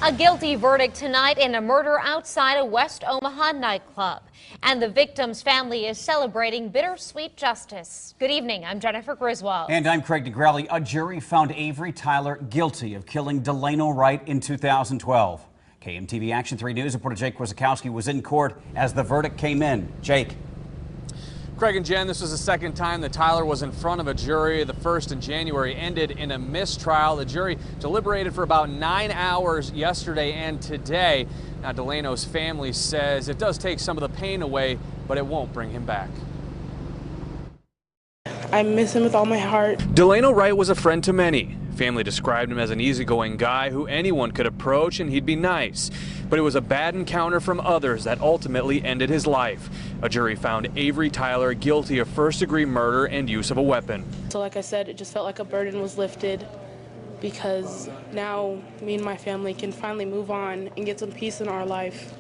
A guilty verdict tonight in a murder outside a West Omaha nightclub. And the victim's family is celebrating bittersweet justice. Good evening, I'm Jennifer Griswold. And I'm Craig DeGrelli. A jury found Avery Tyler guilty of killing Delayno Wright in 2012. KMTV Action 3 News reporter Jake Wazakowski was in court as the verdict came in. Jake. Craig and Jen, this was the second time that Tyler was in front of a jury. The first in January ended in a mistrial. The jury deliberated for about 9 hours yesterday and today. Now, Delayno's family says it does take some of the pain away, but it won't bring him back. I miss him with all my heart. Delayno Wright was a friend to many. Family described him as an easygoing guy who anyone could approach and he'd be nice. But it was a bad encounter from others that ultimately ended his life. A jury found Avery Tyler guilty of first-degree murder and use of a weapon. So like I said, it just felt like a burden was lifted because now me and my family can finally move on and get some peace in our life.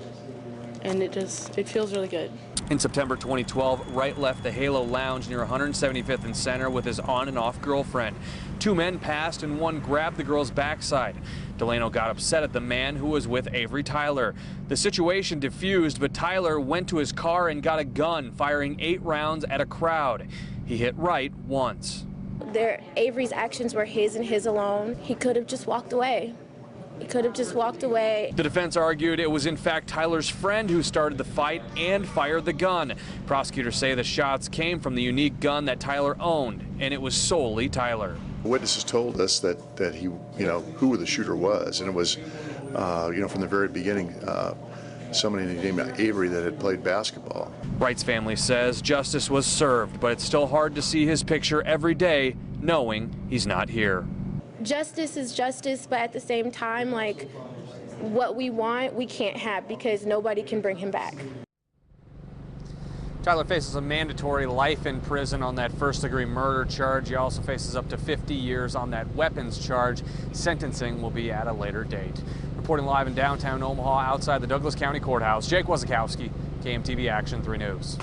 And it feels really good. In September 2012, Wright left the Halo Lounge near 175th and Center with his on and off girlfriend. Two men passed and one grabbed the girl's backside. Delayno got upset at the man who was with Avery Tyler. The situation diffused, but Tyler went to his car and got a gun, firing 8 rounds at a crowd. He hit Wright once. Avery's actions were his and his alone. He could have just walked away. He could have just walked away. The defense argued it was in fact Tyler's friend who started the fight and fired the gun. Prosecutors say the shots came from the unique gun that Tyler owned, and it was solely Tyler. Witnesses told us that he, who the shooter was, and it was, from the very beginning, somebody named Avery that had played basketball. Wright's family says justice was served, but it's still hard to see his picture every day, knowing he's not here. Justice is justice, but at the same time, like, what we want, we can't have because nobody can bring him back. Tyler faces a mandatory life in prison on that first-degree murder charge. He also faces up to 50 years on that weapons charge. Sentencing will be at a later date. Reporting live in downtown Omaha outside the Douglas County Courthouse, Jake Wazakowski, KMTV Action 3 News.